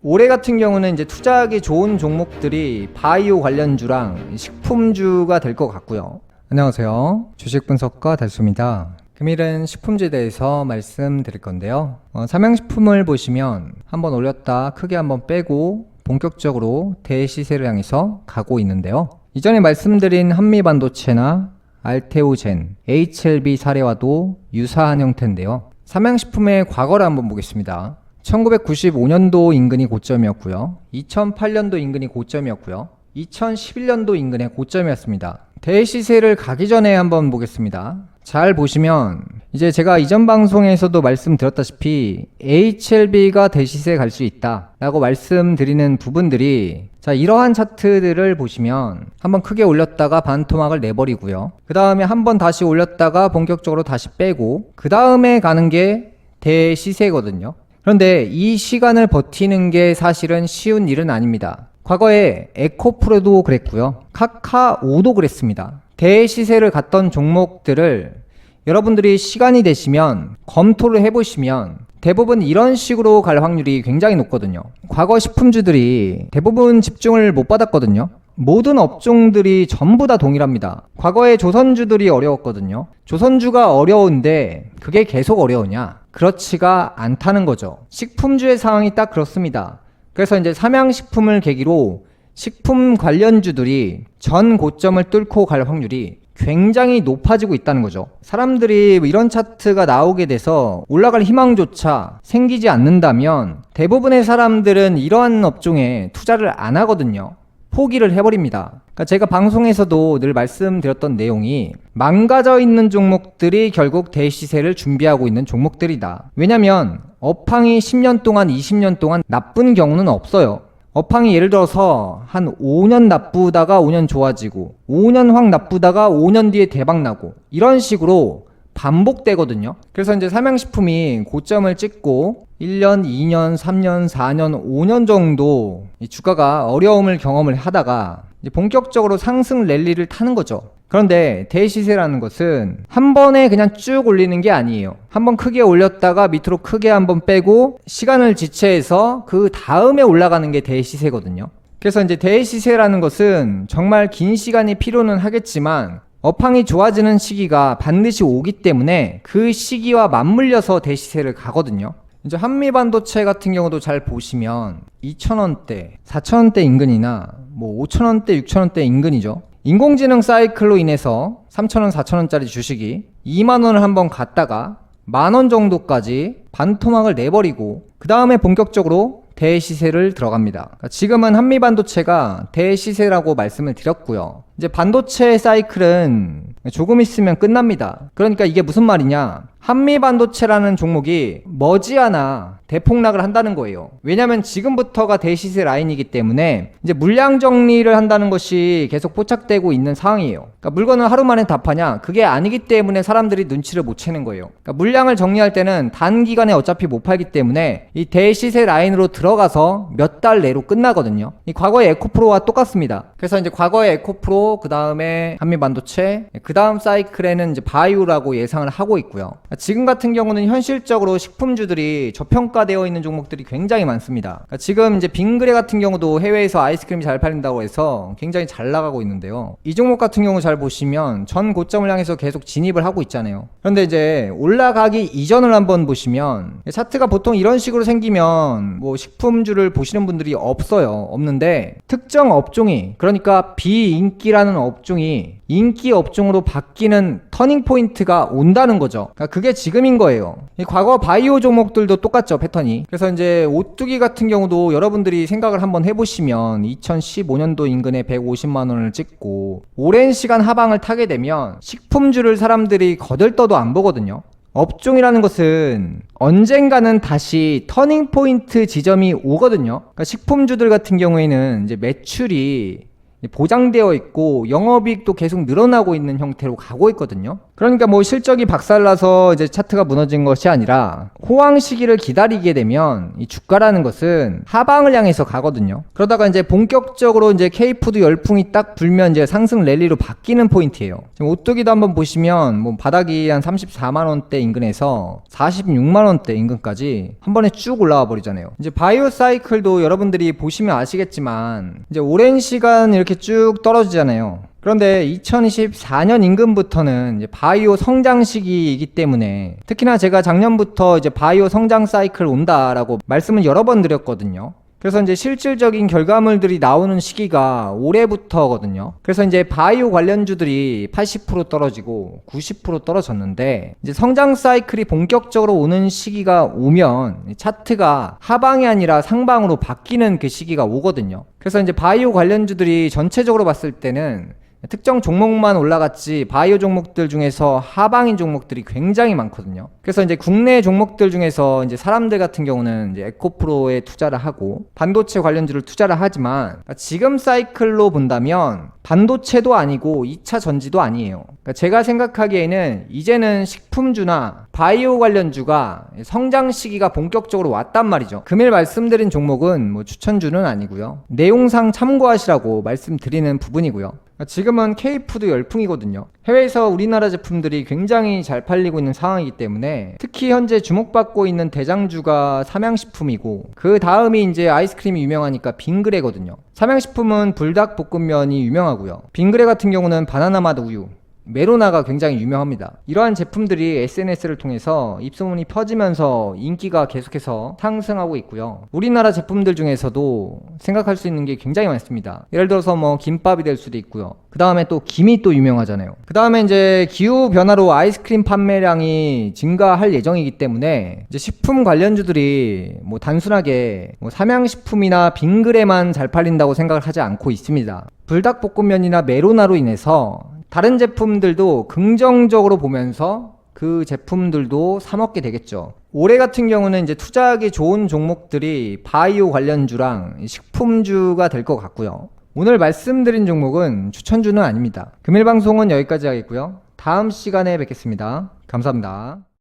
올해 같은 경우는 이제 투자하기 좋은 종목들이 바이오 관련주랑 식품주가 될 것 같고요. 안녕하세요. 주식 분석가 달수입니다. 금일은 식품주에 대해서 말씀드릴 건데요. 삼양식품을 보시면 한번 올렸다 크게 한번 빼고 본격적으로 대시세를 향해서 가고 있는데요. 이전에 말씀드린 한미반도체나 알테오젠, HLB 사례와도 유사한 형태인데요. 삼양식품의 과거를 한번 보겠습니다. 1995년도 인근이 고점이었고요. 2008년도 인근이 고점이었고요. 2011년도 인근의 고점이었습니다. 대시세를 가기 전에 한번 보겠습니다. 잘 보시면 이제 제가 이전 방송에서도 말씀드렸다시피 HLB가 대시세 갈 수 있다 라고 말씀드리는 부분들이, 자, 이러한 차트들을 보시면 한번 크게 올렸다가 반토막을 내버리고요. 그 다음에 한번 다시 올렸다가 본격적으로 다시 빼고 그 다음에 가는 게 대시세거든요. 그런데 이 시간을 버티는 게 사실은 쉬운 일은 아닙니다. 과거에 에코프로도 그랬고요. 카카오도 그랬습니다. 대시세를 갔던 종목들을 여러분들이 시간이 되시면 검토를 해보시면 대부분 이런 식으로 갈 확률이 굉장히 높거든요. 과거 식품주들이 대부분 집중을 못 받았거든요. 모든 업종들이 전부 다 동일합니다. 과거에 조선주들이 어려웠거든요. 조선주가 어려운데 그게 계속 어려우냐? 그렇지가 않다는 거죠. 식품주의 상황이 딱 그렇습니다. 그래서 이제 삼양식품을 계기로 식품 관련주들이 전 고점을 뚫고 갈 확률이 굉장히 높아지고 있다는 거죠. 사람들이 이런 차트가 나오게 돼서 올라갈 희망조차 생기지 않는다면 대부분의 사람들은 이러한 업종에 투자를 안 하거든요. 포기를 해버립니다. 그러니까 제가 방송에서도 늘 말씀드렸던 내용이, 망가져 있는 종목들이 결국 대시세를 준비하고 있는 종목들이다. 왜냐면 업황이 10년 동안 20년 동안 나쁜 경우는 없어요. 업황이 예를 들어서 한 5년 나쁘다가 5년 좋아지고 5년 확 나쁘다가 5년 뒤에 대박 나고 이런 식으로 반복되거든요. 그래서 이제 삼양식품이 고점을 찍고 1년, 2년, 3년, 4년, 5년 정도 이 주가가 어려움을 경험을 하다가 이제 본격적으로 상승 랠리를 타는 거죠. 그런데 대시세라는 것은 한 번에 그냥 쭉 올리는 게 아니에요. 한번 크게 올렸다가 밑으로 크게 한번 빼고 시간을 지체해서 그 다음에 올라가는 게 대시세거든요. 그래서 이제 대시세라는 것은 정말 긴 시간이 필요는 하겠지만 업황이 좋아지는 시기가 반드시 오기 때문에 그 시기와 맞물려서 대시세를 가거든요. 이제 한미반도체 같은 경우도 잘 보시면 2,000원대, 4,000원대 인근이나 뭐 5,000원대, 6,000원대 인근이죠. 인공지능 사이클로 인해서 3,000원, 4,000원짜리 주식이 2만원을 한번 갔다가 만원 정도까지 반토막을 내버리고 그 다음에 본격적으로 대시세를 들어갑니다. 그러니까 지금은 한미반도체가 대시세라고 말씀을 드렸고요. 이제 반도체 사이클은 조금 있으면 끝납니다. 그러니까 이게 무슨 말이냐? 한미반도체라는 종목이 머지않아 대폭락을 한다는 거예요. 왜냐면 지금부터가 대시세 라인이기 때문에 이제 물량 정리를 한다는 것이 계속 포착되고 있는 상황이에요. 그러니까 물건을 하루 만에 다 파냐? 그게 아니기 때문에 사람들이 눈치를 못 채는 거예요. 그러니까 물량을 정리할 때는 단기간에 어차피 못 팔기 때문에 이 대시세 라인으로 들어가서 몇 달 내로 끝나거든요. 이 과거의 에코프로와 똑같습니다. 그래서 이제 과거의 에코프로, 그 다음에 한미반도체, 그 다음 사이클에는 이제 바이오라고 예상을 하고 있고요. 지금 같은 경우는 현실적으로 식품주들이 저평가되어 있는 종목들이 굉장히 많습니다. 그러니까 지금 이제 빙그레 같은 경우도 해외에서 아이스크림이 잘 팔린다고 해서 굉장히 잘 나가고 있는데요. 이 종목 같은 경우 잘 보시면 전 고점을 향해서 계속 진입을 하고 있잖아요. 그런데 이제 올라가기 이전을 한번 보시면 차트가 보통 이런 식으로 생기면 뭐 식품주를 보시는 분들이 없는데 특정 업종이, 그러니까 비인기라는 업종이 인기 업종으로 바뀌는 터닝 포인트가 온다는 거죠. 그러니까 그게 지금인 거예요. 과거 바이오 종목들도 똑같죠, 패턴이. 그래서 이제 오뚜기 같은 경우도 여러분들이 생각을 한번 해보시면 2015년도 인근에 150만원을 찍고 오랜 시간 하방을 타게 되면 식품주를 사람들이 거들떠도 안 보거든요. 업종이라는 것은 언젠가는 다시 터닝 포인트 지점이 오거든요. 그러니까 식품주들 같은 경우에는 이제 매출이 보장되어 있고 영업이익도 계속 늘어나고 있는 형태로 가고 있거든요. 그러니까 뭐 실적이 박살나서 이제 차트가 무너진 것이 아니라 호황 시기를 기다리게 되면 이 주가라는 것은 하방을 향해서 가거든요. 그러다가 이제 본격적으로 이제 K푸드 열풍이 딱 불면 이제 상승 랠리로 바뀌는 포인트예요. 지금 오뚜기도 한번 보시면 뭐 바닥이 한 34만 원대 인근에서 46만 원대 인근까지 한 번에 쭉 올라와 버리잖아요. 이제 바이오 사이클도 여러분들이 보시면 아시겠지만 이제 오랜 시간 이렇게 쭉 떨어지잖아요. 그런데 2024년 임금부터는 이제 바이오 성장 시기이기 때문에 특히나 제가 작년부터 이제 바이오 성장 사이클 온다라고 말씀을 여러 번 드렸거든요. 그래서 이제 실질적인 결과물들이 나오는 시기가 올해부터거든요. 그래서 이제 바이오 관련주들이 80% 떨어지고 90% 떨어졌는데 이제 성장 사이클이 본격적으로 오는 시기가 오면 차트가 하방이 아니라 상방으로 바뀌는 그 시기가 오거든요. 그래서 이제 바이오 관련주들이 전체적으로 봤을 때는 특정 종목만 올라갔지 바이오 종목들 중에서 하방인 종목들이 굉장히 많거든요. 그래서 이제 국내 종목들 중에서 이제 사람들 같은 경우는 이제 에코프로에 투자를 하고 반도체 관련주를 투자를 하지만 지금 사이클로 본다면 반도체도 아니고 2차 전지도 아니에요. 그러니까 제가 생각하기에는 이제는 식품주나 바이오 관련주가 성장 시기가 본격적으로 왔단 말이죠. 금일 말씀드린 종목은 뭐 추천주는 아니고요. 내용상 참고하시라고 말씀드리는 부분이고요. 지금은 K푸드 열풍이거든요. 해외에서 우리나라 제품들이 굉장히 잘 팔리고 있는 상황이기 때문에 특히 현재 주목받고 있는 대장주가 삼양식품이고 그 다음이 이제 아이스크림이 유명하니까 빙그레거든요. 삼양식품은 불닭볶음면이 유명하고요. 빙그레 같은 경우는 바나나 맛 우유, 메로나가 굉장히 유명합니다. 이러한 제품들이 SNS를 통해서 입소문이 퍼지면서 인기가 계속해서 상승하고 있고요. 우리나라 제품들 중에서도 생각할 수 있는 게 굉장히 많습니다. 예를 들어서 뭐 김밥이 될 수도 있고요. 그 다음에 또 김이 또 유명하잖아요. 그 다음에 이제 기후 변화로 아이스크림 판매량이 증가할 예정이기 때문에 이제 식품 관련주들이 뭐 단순하게 뭐 삼양식품이나 빙그레만 잘 팔린다고 생각을 하지 않고 있습니다. 불닭볶음면이나 메로나로 인해서 다른 제품들도 긍정적으로 보면서 그 제품들도 사 먹게 되겠죠. 올해 같은 경우는 이제 투자하기 좋은 종목들이 바이오 관련주랑 식품주가 될 것 같고요. 오늘 말씀드린 종목은 추천주는 아닙니다. 금일 방송은 여기까지 하겠고요. 다음 시간에 뵙겠습니다. 감사합니다.